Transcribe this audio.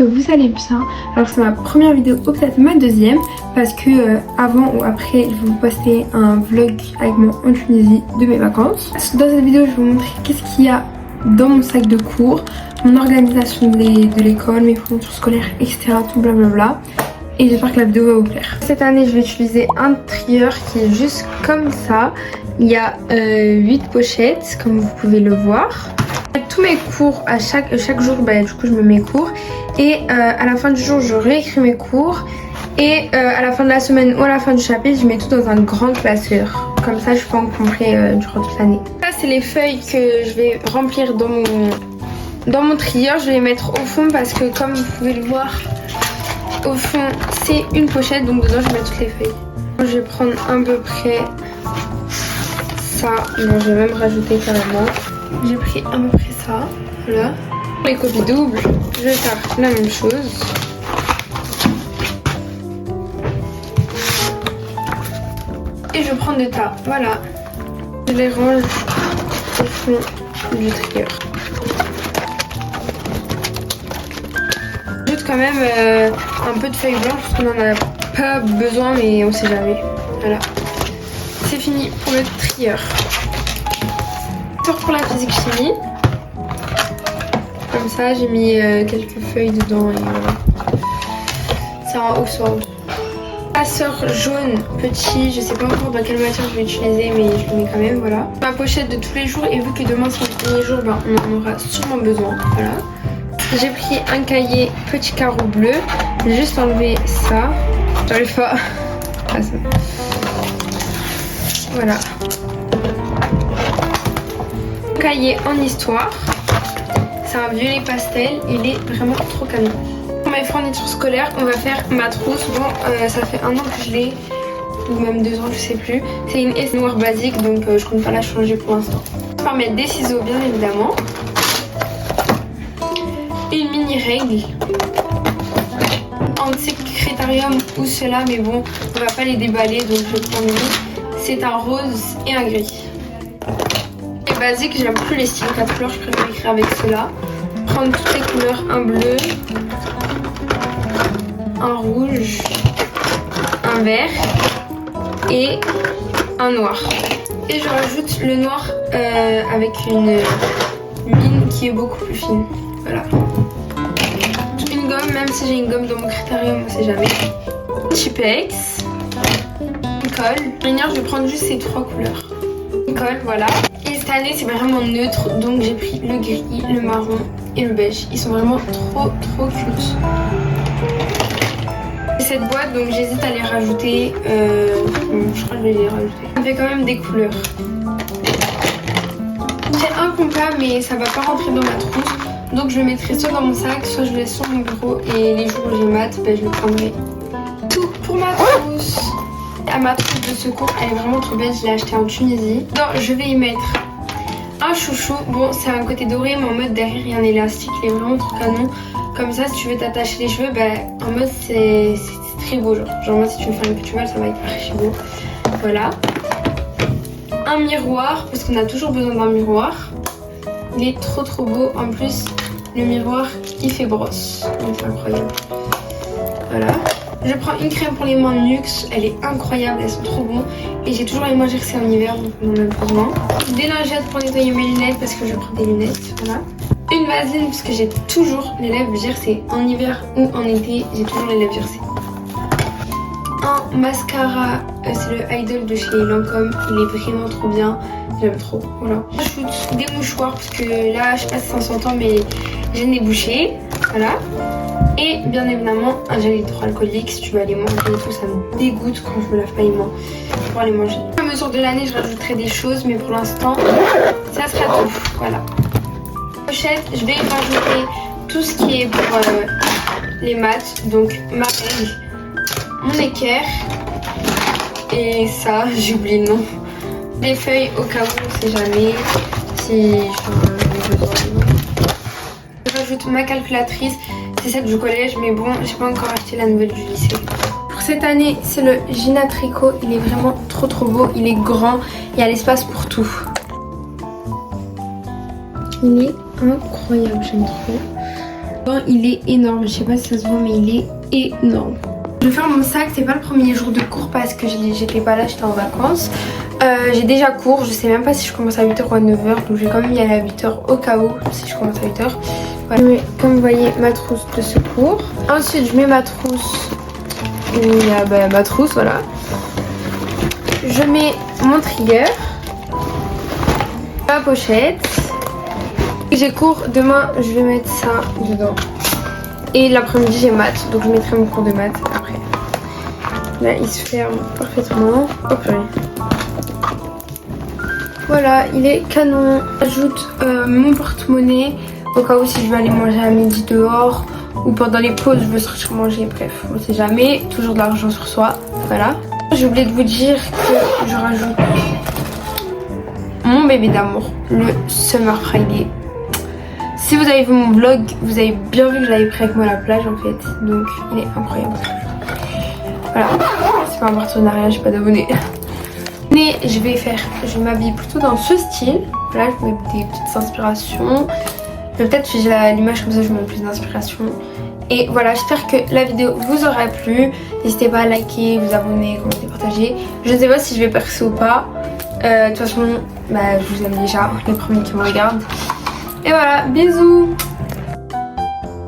que vous allez bien. Alors c'est ma première vidéo ou peut-être ma deuxième parce que avant ou après je vais vous poster un vlog avec moi en Tunisie de mes vacances. Dans cette vidéo je vais vous montrer qu'est-ce qu'il y a dans mon sac de cours, mon organisation de l'école, mes fournitures scolaires, etc. Tout blablabla. Et j'espère que la vidéo va vous plaire. Cette année je vais utiliser un trieur qui est juste comme ça. Il y a 8 pochettes comme vous pouvez le voir. Tous mes cours, à chaque jour, du coup je me mets cours. Et à la fin du jour je réécris mes cours. Et à la fin de la semaine ou à la fin du chapitre je mets tout dans un grand classeur. Comme ça je peux encombrer durant toute l'année. Ça c'est les feuilles que je vais remplir dans mon trieur. Je vais les mettre au fond parce que comme vous pouvez le voir, au fond c'est une pochette, donc dedans je vais mettre toutes les feuilles. Je vais prendre à peu près ça, bon, je vais même rajouter carrément. J'ai pris à peu près ça, voilà. Pour les copies doubles, je vais faire la même chose. Et je prends des tas, voilà. Je les range au fond du trieur. J'ajoute quand même un peu de feuilles blanches parce qu'on n'en a pas besoin, mais on sait jamais. Voilà. C'est fini pour le trieur. Pour la physique chimie. Comme ça, j'ai mis quelques feuilles dedans et voilà. C'est un Oxford. Classeur jaune petit, je sais pas encore dans quelle matière je vais utiliser, mais je le mets quand même, voilà. Ma pochette de tous les jours, et vu que demain c'est le premier jour, on en aura sûrement besoin, voilà. J'ai pris un cahier petit carreau bleu, j'ai juste enlevé ça. J'arrive pas à ça. Voilà. Cahier en histoire, c'est un violet pastel, il est vraiment trop canon. Pour mes fournitures scolaires, on va faire ma trousse. Bon, ça fait 1 an que je l'ai, ou même 2 ans, je sais plus. C'est une S noire basique, donc je compte pas la changer pour l'instant. On va mettre des ciseaux, bien évidemment. Une mini règle. Anti-critérium ou cela, mais bon, on va pas les déballer, donc je prends lui. C'est un rose et un gris. Basique, j'aime plus les stylos 4 couleurs, je préfère écrire avec cela. Prendre toutes les couleurs, un bleu, un rouge, un vert et un noir. Et je rajoute le noir avec une mine qui est beaucoup plus fine. Voilà. Une gomme, même si j'ai une gomme dans mon critérium, on sait jamais. Chipex, une colle. Je vais prendre juste ces 3 couleurs. Une colle, voilà. Et cette année c'est vraiment neutre, donc j'ai pris le gris, le marron et le beige. Ils sont vraiment trop cute. Et cette boîte, donc j'hésite à les rajouter. Je crois que je vais les rajouter. Ça fait quand même des couleurs. J'ai un compas mais ça va pas rentrer dans ma trousse. Donc je le mettrai soit dans mon sac, soit je le laisse sur mon bureau. Et les jours où j'ai maths, je le prendrai. Tout pour ma trousse. À ma trousse de secours, elle est vraiment trop belle, je l'ai achetée en Tunisie. Donc je vais y mettre un chouchou. Bon, c'est un côté doré, mais en mode derrière il y a un élastique, il est vraiment trop canon. Comme ça, si tu veux t'attacher les cheveux, en mode c'est très beau. Genre moi, si tu veux faire une petite cheval, ça va être archi beau. Voilà. Un miroir, parce qu'on a toujours besoin d'un miroir. Il est trop beau. En plus, le miroir, il fait brosse. Donc c'est incroyable. Voilà. Je prends une crème pour les mains Nuxe, elle est incroyable, elles sont trop bonnes. Et j'ai toujours les mains gercées en hiver, donc on en a besoin. Des lingettes pour nettoyer mes lunettes parce que je prends des lunettes, voilà. Une vaseline parce que j'ai toujours les lèvres gercées. En hiver ou en été, j'ai toujours les lèvres gercées. Un mascara, c'est le Idol de chez Lancôme, il est vraiment trop bien, j'aime trop, voilà. J'ajoute des mouchoirs parce que là, je sais pas si ça s'entend, mais j'ai le nez bouché, voilà. Et bien évidemment un gel hydroalcoolique si tu veux aller manger et tout, ça me dégoûte quand je me lave pas les mains pour aller manger. À mesure de l'année je rajouterai des choses, mais pour l'instant ça sera tout, voilà. Pochette, je vais rajouter tout ce qui est pour les maths, donc ma règle, mon équerre et ça, j'ai oublié le nom. Des feuilles au cas où, on sait jamais si j'ai besoin. Je rajoute ma calculatrice. C'est celle du collège, mais bon, j'ai pas encore acheté la nouvelle du lycée. Pour cette année, c'est le Gina Tricot. Il est vraiment trop beau. Il est grand. Il y a l'espace pour tout. Il est incroyable, j'aime trop. Il est énorme, je sais pas si ça se voit mais il est énorme. Je vais faire mon sac, c'est pas le premier jour de cours parce que j'étais pas là, j'étais en vacances. J'ai déjà cours, je sais même pas si je commence à 8h ou à 9h, donc je vais quand même y aller à 8h au cas où si je commence à 8h. Voilà. Je mets, comme vous voyez, ma trousse de secours. Ensuite je mets ma trousse où il y a ma trousse, voilà. Je mets mon trigger, ma pochette. J'ai cours demain, je vais mettre ça dedans. Et l'après-midi j'ai maths, donc je mettrai mon cours de maths après. Là il se ferme parfaitement. Hop là. Voilà, il est canon. J'ajoute mon porte-monnaie au cas où si je veux aller manger à midi dehors ou pendant les pauses je veux sortir manger, bref, on sait jamais. Toujours de l'argent sur soi, voilà. J'ai oublié de vous dire que je rajoute mon bébé d'amour, le Summer Friday. Si vous avez vu mon vlog, vous avez bien vu que je l'avais pris avec moi à la plage en fait. Donc il est incroyable. Voilà, c'est pas un partenariat, j'ai pas d'abonnés. Mais je vais m'habiller plutôt dans ce style. Là je mets des petites inspirations. Peut-être que j'ai l'image comme ça, je mets plus d'inspiration. Et voilà, j'espère que la vidéo vous aura plu. N'hésitez pas à liker, vous abonner, commenter, partager. Je ne sais pas si je vais percer ou pas. De toute façon, je vous aime déjà, les premiers qui me regardent. Et voilà, bisous!